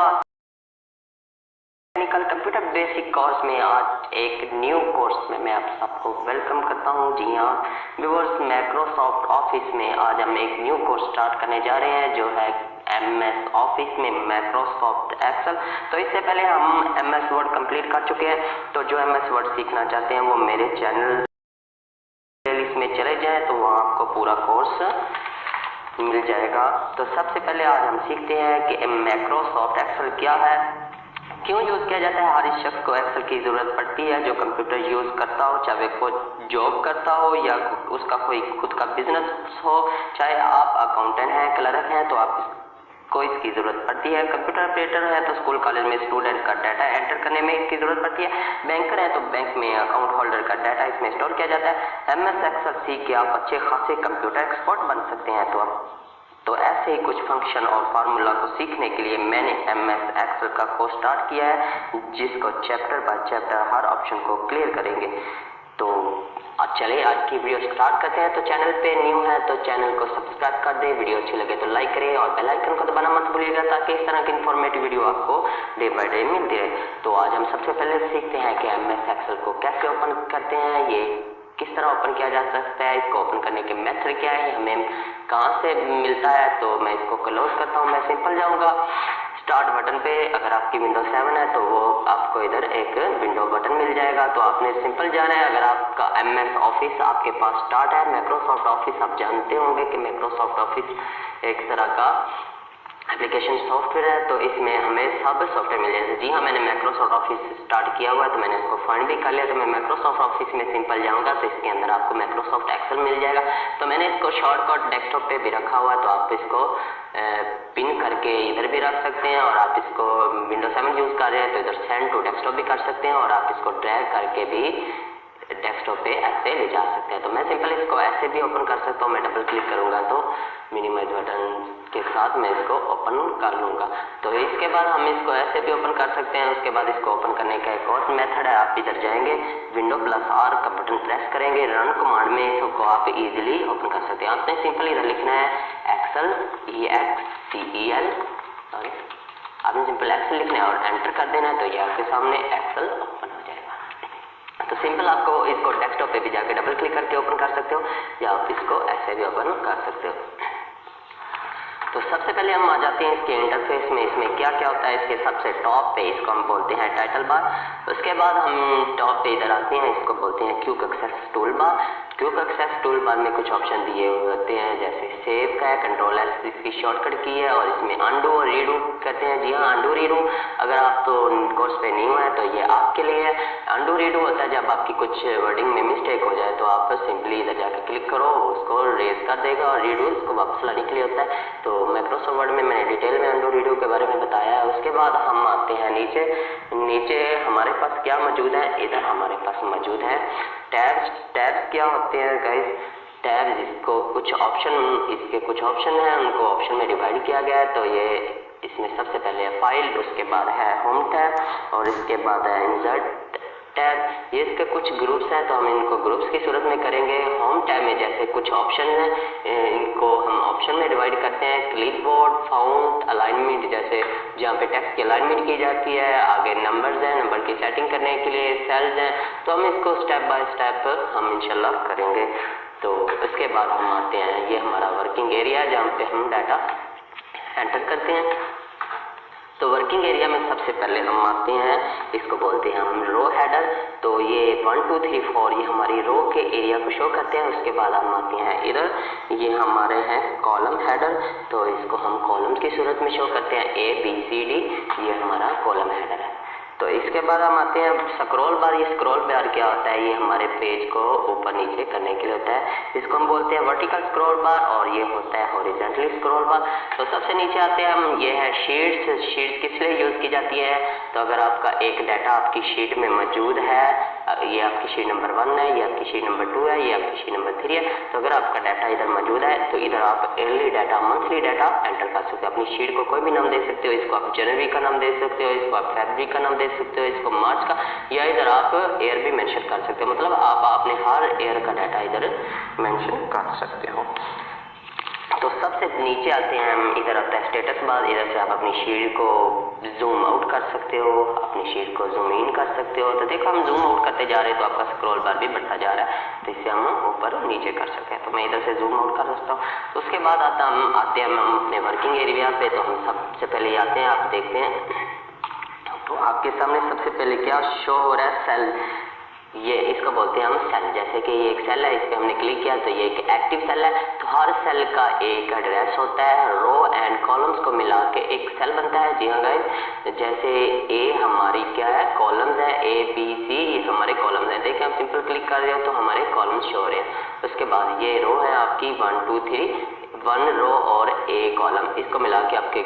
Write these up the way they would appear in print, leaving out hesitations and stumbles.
हुआ technical computer basic course में आज एक न्यू कोर्स में मैं आप सबको वेलकम करता हूं। जी हाँ व्यूअर्स, माइक्रोसॉफ्ट ऑफिस में आज हम एक न्यू कोर्स स्टार्ट करने जा रहे हैं जो है MS ऑफिस में माइक्रोसॉफ्ट एक्सेल। तो इससे पहले हम MS वर्ड कंप्लीट कर चुके हैं, तो जो MS वर्ड सीखना चाहते हैं वो मेरे चैनल प्लेलिस्ट में चले जाएं तो वहाँ आपको पूरा कोर्स मिल जाएगा। तो सबसे पहले आज हम सीखते हैं कि माइक्रोसॉफ्ट एक्सेल क्या है, क्यों यूज़ किया जाता है। हर इस शख्स को एक्सेल की ज़रूरत पड़ती है जो कंप्यूटर यूज़ करता हो, चाहे वो जॉब करता हो या उसका कोई खुद का बिजनेस हो, चाहे आप अकाउंटेंट हैं, क्लर्क हैं, तो आपको इसकी ज़रूरत पड़ती है। कंप्यूटर ऑपरेटर है तो स्कूल कॉलेज में स्टूडेंट का डाटा एंटर करने में इसकी ज़रूरत पड़ती है। बैंकर है तो बैंक में अकाउंट होल्डर का डाटा इसमें स्टोर किया जाता है। MS एक्सेल सीख के आप अच्छे खासे कंप्यूटर एक्सपर्ट बन सकते हैं। तो ऐसे ही कुछ फंक्शन और फार्मूला को सीखने के लिए मैंने MS एक्सेल का कोर्स स्टार्ट किया है, जिसको chapter by chapter her option को क्लियर करेंगे। तो चलिए आज की वीडियो स्टार्ट करते हैं। तो चैनल पे न्यू है तो चैनल को सब्सक्राइब कर दें, वीडियो अच्छी लगे तो लाइक करें और बेल आइकन को दबाना मत भूलिएगा ताकि इस तरह की इन्फॉर्मेटिव वीडियो आपको डे बाय डे मिलती रहे। तो आज हम सबसे पहले सीखते हैं कि MS एक्सेल को कैसे ओपन करते हैं, ये किस तरह ओपन किया जा सकता है, इसको ओपन करने के मेथड क्या है, हमें कहाँ से मिलता है। तो मैं इसको क्लोज करता हूँ, मैं सिंपल जाऊँगा स्टार्ट बटन पे। अगर आपकी विंडो 7 है तो वो आपको इधर एक विंडो बटन मिल जाएगा, तो आपने सिंपल जाना है। अगर आपका MS ऑफिस आपके पास स्टार्ट है, माइक्रोसॉफ्ट ऑफिस आप जानते होंगे कि माइक्रोसॉफ्ट ऑफिस एक तरह का एप्लीकेशन सॉफ्टवेयर है, तो इसमें हमें सब सॉफ्टवेयर मिल जाएंगे। जी हाँ, मैंने माइक्रोसॉफ्ट ऑफिस स्टार्ट किया हुआ है तो मैंने इसको फाइंड भी कर लिया। तो मैं माइक्रोसॉफ्ट ऑफिस में सिंपल जाऊंगा तो इसके अंदर आपको माइक्रोसॉफ्ट एक्सेल मिल जाएगा। तो मैंने इसको शॉर्टकट डेस्कटॉप पे भी रखा हुआ है, तो आप इसको पिन करके इधर भी रख सकते हैं, और आप इसको विंडो 7 यूज़ कर रहे हैं तो इधर सेंड टू डेस्कटॉप भी कर सकते हैं, और आप इसको ड्रैग करके भी डेस्कटॉप पे ऐसे ले जा सकते हैं। तो मैं सिंपल इसको ऐसे भी ओपन कर सकता हूँ। मैं डबल क्लिक करूँगा तो मिनिमाइज बटन के साथ मैं इसको ओपन कर लूँगा। तो इसके बाद हम इसको ऐसे भी ओपन कर सकते हैं। उसके बाद इसको ओपन करने का एक और मेथड है, आप इधर जाएंगे Window+R का बटन प्रेस करेंगे, रन कमांड में इसको आप इजीली ओपन कर सकते हैं। आपने सिंपल इधर लिखना है एक्सेल EXCEL, सॉरी आपने सिंपल एक्सेल लिखना है और एंटर कर देना है, तो ये आपके सामने एक्सेल ओपन हो जाएगा। तो सिंपल आपको इसको डेस्कटॉप पे भी जाके डबल क्लिक करके ओपन कर सकते हो या आप इसको ऐसे भी ओपन कर सकते हो। तो सबसे पहले हम आ जाते हैं इसके इंटरफेस में। इसमें क्या क्या होता है, इसके सबसे टॉप पे इसको हम बोलते हैं टाइटल बार। उसके बाद हम टॉप पे इधर आते हैं, इसको बोलते हैं quick access tool bar. Quick access tool bar में कुछ ऑप्शन दिए हुए होते हैं, जैसे सेव का है, Ctrl+S इसकी शॉर्टकट की है, और इसमें अंडू और रीडू कहते हैं। जी हाँ, अंडू रीडू अगर आप तो कोर्स पे नहीं हुआ है तो ये आपके लिए है। अंडू रीडू होता है जब आपकी कुछ वर्डिंग में मिस्टेक हो जाए तो आप सिंपली इधर जाकर क्लिक करो, उसको रेज कर देगा, और रीडू उसको वापस लाने के लिए होता है। तो माइक्रोसॉफ्ट वर्ड में मैंने डिटेल में अंडू रीडू के बारे में बताया है। उसके बाद हम आते हैं नीचे हमारे पास क्या मौजूद है, इधर हमारे पास मौजूद है टैब्स। टैब्स क्या होते हैं गाइस, टैब्स इसको कुछ ऑप्शन, इसके कुछ ऑप्शन हैं, उनको ऑप्शन में डिवाइड किया गया है। तो ये इसमें सबसे पहले है फाइल, उसके बाद है होम टैब, और इसके बाद है इंसर्ट टैब। ये इसके कुछ ग्रुप्स हैं तो हम इनको ग्रुप्स की सूरत में करेंगे। होम टैब में जैसे कुछ ऑप्शन हैं, इनको हम ऑप्शन में डिवाइड करते हैं, क्लिपबोर्ड, फाउंट, अलाइनमेंट, जैसे जहाँ पे टेक्स्ट की अलाइनमेंट की जाती है, आगे नंबर्स हैं, नंबर की सेटिंग करने के लिए सेल्स हैं। तो हम इसको स्टेप बाय स्टेप हम इंशाल्लाह करेंगे। तो इसके बाद हम आते हैं, ये हमारा वर्किंग एरिया है जहाँ पे हम डाटा एंटर करते हैं। तो वर्किंग एरिया में सबसे पहले हम आते हैं, इसको बोलते हैं हम रो हेडर। तो ये 1 2 3 4 ये हमारी रो के एरिया को शो करते हैं। उसके बाद हम आते हैं इधर, ये हमारे हैं कॉलम हेडर, तो इसको हम कॉलम की सूरत में शो करते हैं ABCD, ये हमारा कॉलम हेडर है। तो इसके बाद हम आते हैं स्क्रॉल बार। ये स्क्रॉल बार क्या होता है, ये हमारे पेज को ऊपर नीचे करने के लिए होता है, इसको हम बोलते हैं वर्टिकल स्क्रॉल बार, और ये होता है हॉरिजॉन्टल स्क्रॉल बार। तो सबसे नीचे आते हैं हम, ये है शीट्स। शीट किस लिए यूज़ की जाती है, तो अगर आपका एक डाटा आपकी शीट में मौजूद है, ये आपकी शीट नंबर 1 है, ये आपकी शीट नंबर 2 है, ये आपकी शीट नंबर 3 है, तो अगर आपका डाटा इधर मौजूद है तो इधर आप yearly data, monthly data enter कर सकते हो। अपनी शीट को कोई भी नाम दे सकते हो, इसको आप जनवरी का नाम दे सकते हो, इसको आप फरवरी का नाम दे सकते हो, इसको मार्च का, या इधर आप ईयर भी मेंशन कर सकते हो। मतलब आप अपने हर ईयर का डाटा इधर मेंशन कर सकते हो। तो सबसे नीचे आते हैं हम, इधर आता है स्टेटस बार। इधर से आप अपनी शीट को जूम आउट कर सकते हो, अपनी शीट को जूम इन कर सकते हो। तो देखो हम जूम आउट करते जा रहे हैं तो आपका स्क्रॉल बार भी बढ़ता जा रहा है, तो इससे हम ऊपर नीचे कर सकते हैं। तो मैं इधर से जूम आउट कर सकता हूँ। तो उसके बाद आते हैं हम अपने वर्किंग एरिया पे। तो हम सबसे पहले आते हैं, आप देखते हैं तो आपके सामने सबसे पहले क्या शो हो रहा है, सेल। ये इसको बोलते हैं हम सेल। जैसे कि ये एक सेल है, इस पर हमने क्लिक किया तो ये एक एक्टिव सेल है। तो हर सेल का एक एड्रेस होता है, रो एंड कॉलम्स को मिला के एक सेल बनता है। जी हाँ गाइस, जैसे ए हमारी क्या है, कॉलम्स है, ए बी सी, ये हमारे कॉलम्स है। देखिए हम सिंपल क्लिक कर रहे हो तो हमारे कॉलम्स शो हो रहे हैं। उसके बाद ये रो है आपकी 1 2 3, 1 रो और ए कॉलम, इसको मिला के आपके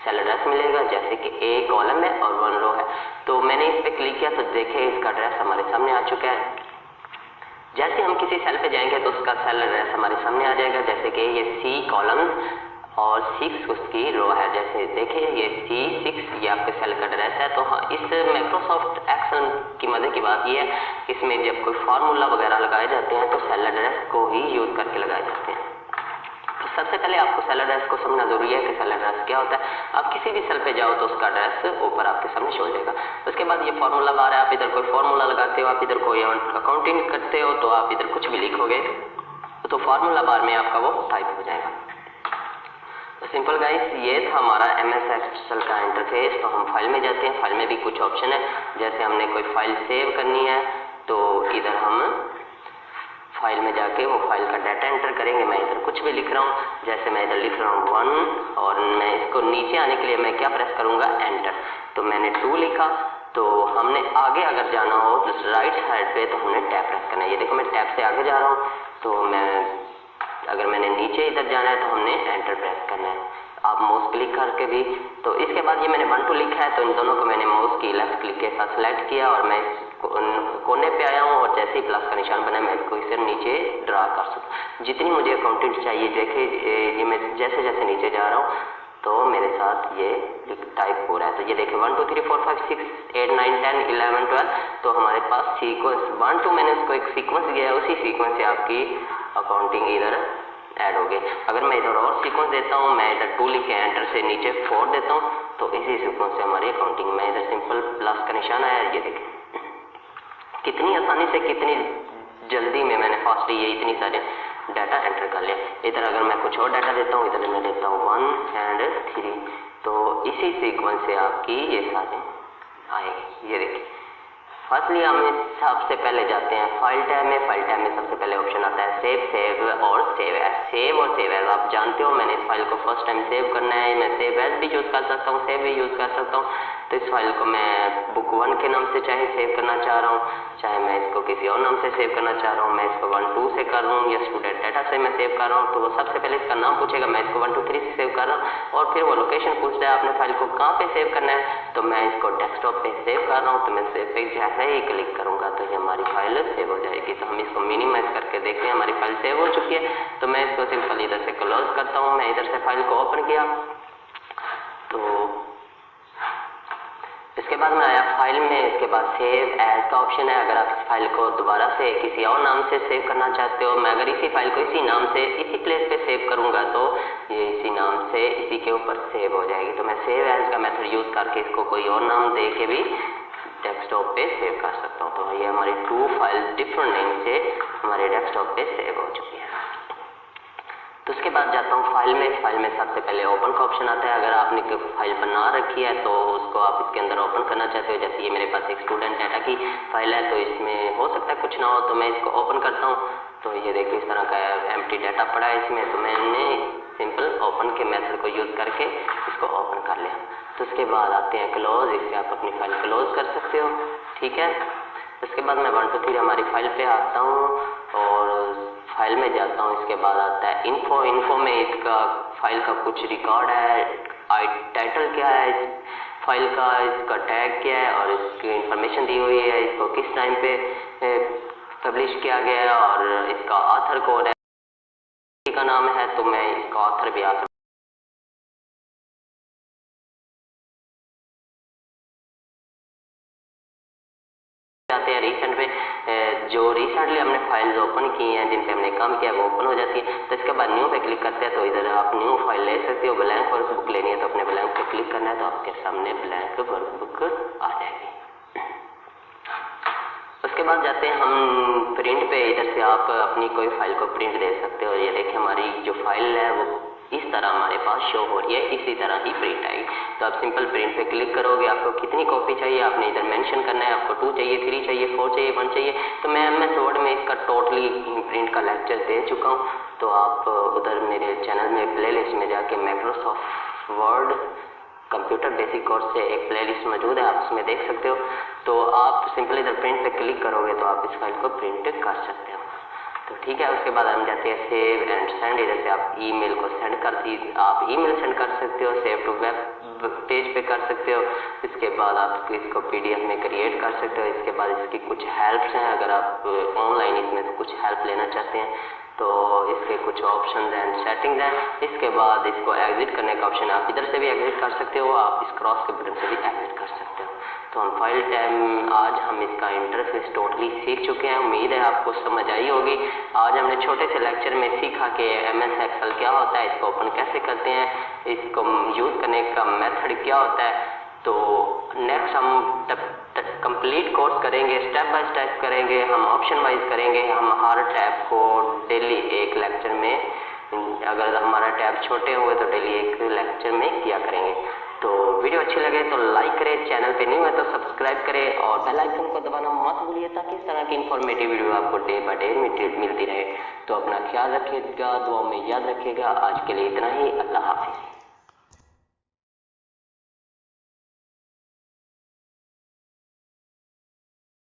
सेल एड्रेस मिलेगा। जैसे कि ए कॉलम है और 1 रो है। तो मैंने इस पर क्लिक किया तो देखिए इसका एड्रेस हमारे सामने आ चुका है। जैसे हम किसी सेल पे जाएंगे तो उसका सेल एड्रेस हमारे सामने आ जाएगा। जैसे कि ये सी कॉलम और 6 उसकी रो है। जैसे देखिए ये C6 ये आपके सेल का एड्रेस है। तो हाँ, इस माइक्रोसॉफ्ट एक्सेल की मजे की बात ये है कि इसमें जब कोई फार्मूला वगैरह लगाए जाते हैं तो सेल एड्रेस को ही यूज करके लगाए जाते हैं। तो सबसे पहले आपको सेल एड्रेस को समझना जरूरी है कि सेल एड्रेस क्या होता है। आप किसी भी सेल पे जाओ तो उसका एड्रेस ऊपर आपके सामने शो हो जाएगा। उसके बाद ये फार्मूला बार है, आप इधर कोई फार्मूला लगाते हो, आप इधर कोई अकाउंटिंग करते हो तो आप इधर कुछ भी लिखोगे तो फार्मूला बार में आपका वो टाइप हो जाएगा। तो सिंपल गाइस, ये था हमारा MS एक्सेल का इंटरफेस। तो हम फाइल में जाते हैं। फाइल में भी कुछ ऑप्शन है। जैसे हमने कोई फाइल सेव करनी है तो इधर हम फाइल में जाके वो फाइल का डाटा एंटर करेंगे। मैं इधर कुछ भी लिख रहा हूँ, जैसे मैं इधर लिख रहा हूँ 1 और मैं इसको नीचे आने के लिए मैं क्या प्रेस करूँगा, एंटर। तो मैंने 2 लिखा। तो हमने आगे अगर जाना हो तो राइट साइड पे तो हमने टैब प्रेस करना है। ये देखो मैं टैब से आगे जा रहा हूँ। तो अगर मैंने नीचे इधर जाना है तो हमने एंटर प्रेस करना है। आप माउस क्लिक करके भी। तो इसके बाद ये मैंने 1 2 लिखा है तो इन दोनों को मैंने माउस की लेफ्ट क्लिक के साथ सेलेक्ट किया और मैं कोने पे आया हूँ और जैसे ही प्लस का निशान बना मैं इसको इसे नीचे ड्रा कर सकूँ जितनी मुझे अकाउंटेंट चाहिए। देखिए ये मैं जैसे जैसे नीचे जा रहा हूँ तो मेरे साथ ये टाइप हो रहा है। तो ये देखिए 1 2 3 4 5 6 8 9 10 11 12। तो हमारे पास सीक्वेंस 1 2 मैंने उसको एक सीक्वेंस दिया है, उसी सीक्वेंस से आपकी अकाउंटिंग इधर ऐड हो गई। अगर मैं इधर और सीक्वेंस देता हूँ, मैं इधर 2 लिख के एंटर से नीचे 4 देता हूँ तो इसी सीक्वेंस से हमारी अकाउंटिंग में इधर सिंपल प्लस का निशान आया। ये देखिए कितनी आसानी से, कितनी जल्दी में मैंने फास्टली ये इतनी सारे डाटा एंटर कर लिया। इधर अगर मैं कुछ और डाटा देता हूँ, इधर मैं देता हूँ 1 and 3, तो इसी सीक्वेंस से आपकी ये सारे आएगी। ये देखिए फर्स्टली हम सबसे पहले जाते हैं फाइल टैब में। फाइल टैब में सबसे पहले ऑप्शन आता है सेव, सेव और सेव एज। सेव और सेव एज आप जानते हो, मैंने इस फाइल को फर्स्ट टाइम सेव करना है। मैं सेव एज भी यूज़ कर सकता हूँ, सेव भी यूज़ कर सकता हूँ। तो इस फाइल को मैं बुक 1 के नाम से चाहे सेव करना चाह रहा हूँ, चाहे मैं इसको किसी और नाम से सेव करना चाह रहा हूँ। मैं इसको 1 2 से कर रहा हूँ या स्टूडेंट डाटा से मैं सेव कर रहा हूँ। तो वो सबसे पहले इसका नाम पूछेगा, मैं इसको 1 2 3 से सेव कर रहा हूँ और फिर वो लोकेशन पूछता है आपने फाइल को कहाँ पे सेव करना है। तो मैं इसको डेस्कटॉप पे सेव कर रहा हूँ। तो मैं सेव पे जैसे ही क्लिक करूँगा तो ये हमारी फाइल सेव हो जाएगी। तो हम इसको मिनिमाइज करके देखते हैं, हमारी फाइल सेव हो चुकी है। तो मैं इसको सिंपल इधर से क्लोज करता हूँ। मैं इधर से फाइल को ओपन किया तो इसके बाद मैं आया फाइल में। इसके बाद सेव एज का ऑप्शन है। अगर आप इस फाइल को दोबारा से किसी और नाम से सेव करना चाहते हो, मैं अगर इसी फाइल को इसी नाम से इसी प्लेस पे सेव करूंगा तो ये इसी नाम से इसी के ऊपर सेव हो जाएगी। तो मैं सेव एज का मेथड यूज करके इसको कोई और नाम दे के भी डेस्कटॉप पे सेव कर सकता हूँ। तो ये हमारी 2 फाइल डिफरेंट नेम से हमारे डेस्कटॉप पे सेव हो चुकी है। तो उसके बाद जाता हूँ फाइल में। फाइल में सबसे पहले ओपन का ऑप्शन आता है। अगर आपने कोई फाइल बना रखी है तो उसको आप इसके अंदर ओपन करना चाहते हो, जैसे ये मेरे पास एक स्टूडेंट डाटा की फाइल है तो इसमें हो सकता है कुछ ना हो, तो मैं इसको ओपन करता हूँ। तो ये देखिए इस तरह का एम्प्टी डाटा पड़ा है इसमें। तो मैंने सिंपल ओपन के मेथड को यूज करके इसको ओपन कर लिया। तो उसके बाद आते हैं क्लोज, इससे आप अपनी फाइल क्लोज कर सकते हो। ठीक है, उसके बाद मैं 1 2 3 हमारी फाइल पे आता हूँ और फाइल में जाता हूँ। इसके बाद आता है इन्फो। इन्फो में इसका फाइल का कुछ रिकॉर्ड है, टाइटल क्या है इस फाइल का, इसका टैग क्या है और इसकी इंफॉर्मेशन दी हुई है, इसको किस टाइम पे पब्लिश किया गया है और इसका ऑथर कौन है, का नाम है। तो मैं इसका ऑथर भी ऑथर जाते हैं रिसेंट में जो रिसेंटली हमने फाइल्स ओपन की हैं, जिन पे हमने काम किया, वो ओपन हो जाती है। तो इसके बाद न्यू पे क्लिक करते हैं, तो इधर आप न्यू फाइल ले सकते हो। ब्लैंक वर्कबुक लेनी है तो अपने ब्लैंक पे क्लिक करना है, तो आपके सामने ब्लैंक वर्कबुक आ जाएगी। उसके बाद जाते हैं हम प्रिंट पे। इधर से आप अपनी कोई फाइल को प्रिंट दे सकते हो। ये देखिए हमारी जो फाइल है वो इस तरह हमारे पास शो हो रही है, इसी तरह ही प्रिंट आएगी। तो आप सिंपल प्रिंट पे क्लिक करोगे, आपको कितनी कॉपी चाहिए आपने इधर मेंशन करना है। आपको 2 चाहिए, 3 चाहिए, 4 चाहिए, 1 चाहिए। तो मैं MS वर्ड में इसका टोटली प्रिंट का लेक्चर दे चुका हूँ। तो आप उधर मेरे चैनल में प्लेलिस्ट में जाके Microsoft word computer basic course से एक प्लेलिस्ट मौजूद है, आप उसमें देख सकते हो। तो आप सिंपली इधर प्रिंट पे क्लिक करोगे तो आप इस फाइल को प्रिंट कर सकते हो। तो ठीक है, उसके बाद हम जाते हैं सेव एंड सेंड। इधर से आप ईमेल को सेंड कर दी, आप ईमेल सेंड कर सकते हो, सेव टू वेब पेज पे कर सकते हो। इसके बाद आप इसको PDF में क्रिएट कर सकते हो। इसके बाद इसकी कुछ हेल्प्स हैं, अगर आप ऑनलाइन इसमें से कुछ हेल्प लेना चाहते हैं तो इसके कुछ ऑप्शंस एंड सेटिंग्स हैं। इसके बाद इसको एग्जिट करने का ऑप्शन है, आप इधर से भी एग्जिट कर सकते हो, आप इस क्रॉस के बटन से भी एग्जिट कर सकते हो। तो हम फाइल टैब आज हम इसका इंटरफेस टोटली सीख चुके हैं। उम्मीद है आपको समझ आई होगी। आज हमने छोटे से लेक्चर में सीखा कि MS एक्सेल क्या होता है, इसको ओपन कैसे करते हैं, इसको यूज़ करने का मेथड क्या होता है। तो नेक्स्ट हम कंप्लीट कोर्स करेंगे, स्टेप बाय स्टेप करेंगे, हम ऑप्शन वाइज करेंगे। हम हर टैब को डेली एक लेक्चर में, अगर हमारा टैब छोटे हुए तो डेली एक लेक्चर में किया करेंगे। तो वीडियो अच्छी लगे तो लाइक करें, चैनल पे न्यू है तो सब्सक्राइब करें और बेल आइकन को दबाना मत भूलिए, ताकि इस तरह की इन्फॉर्मेटिव वीडियो आपको डे बाय डे मिलती रहे। तो अपना ख्याल रखिएगा, दुआ में याद रखिएगा। आज के लिए इतना ही, अल्लाह हाफिज़।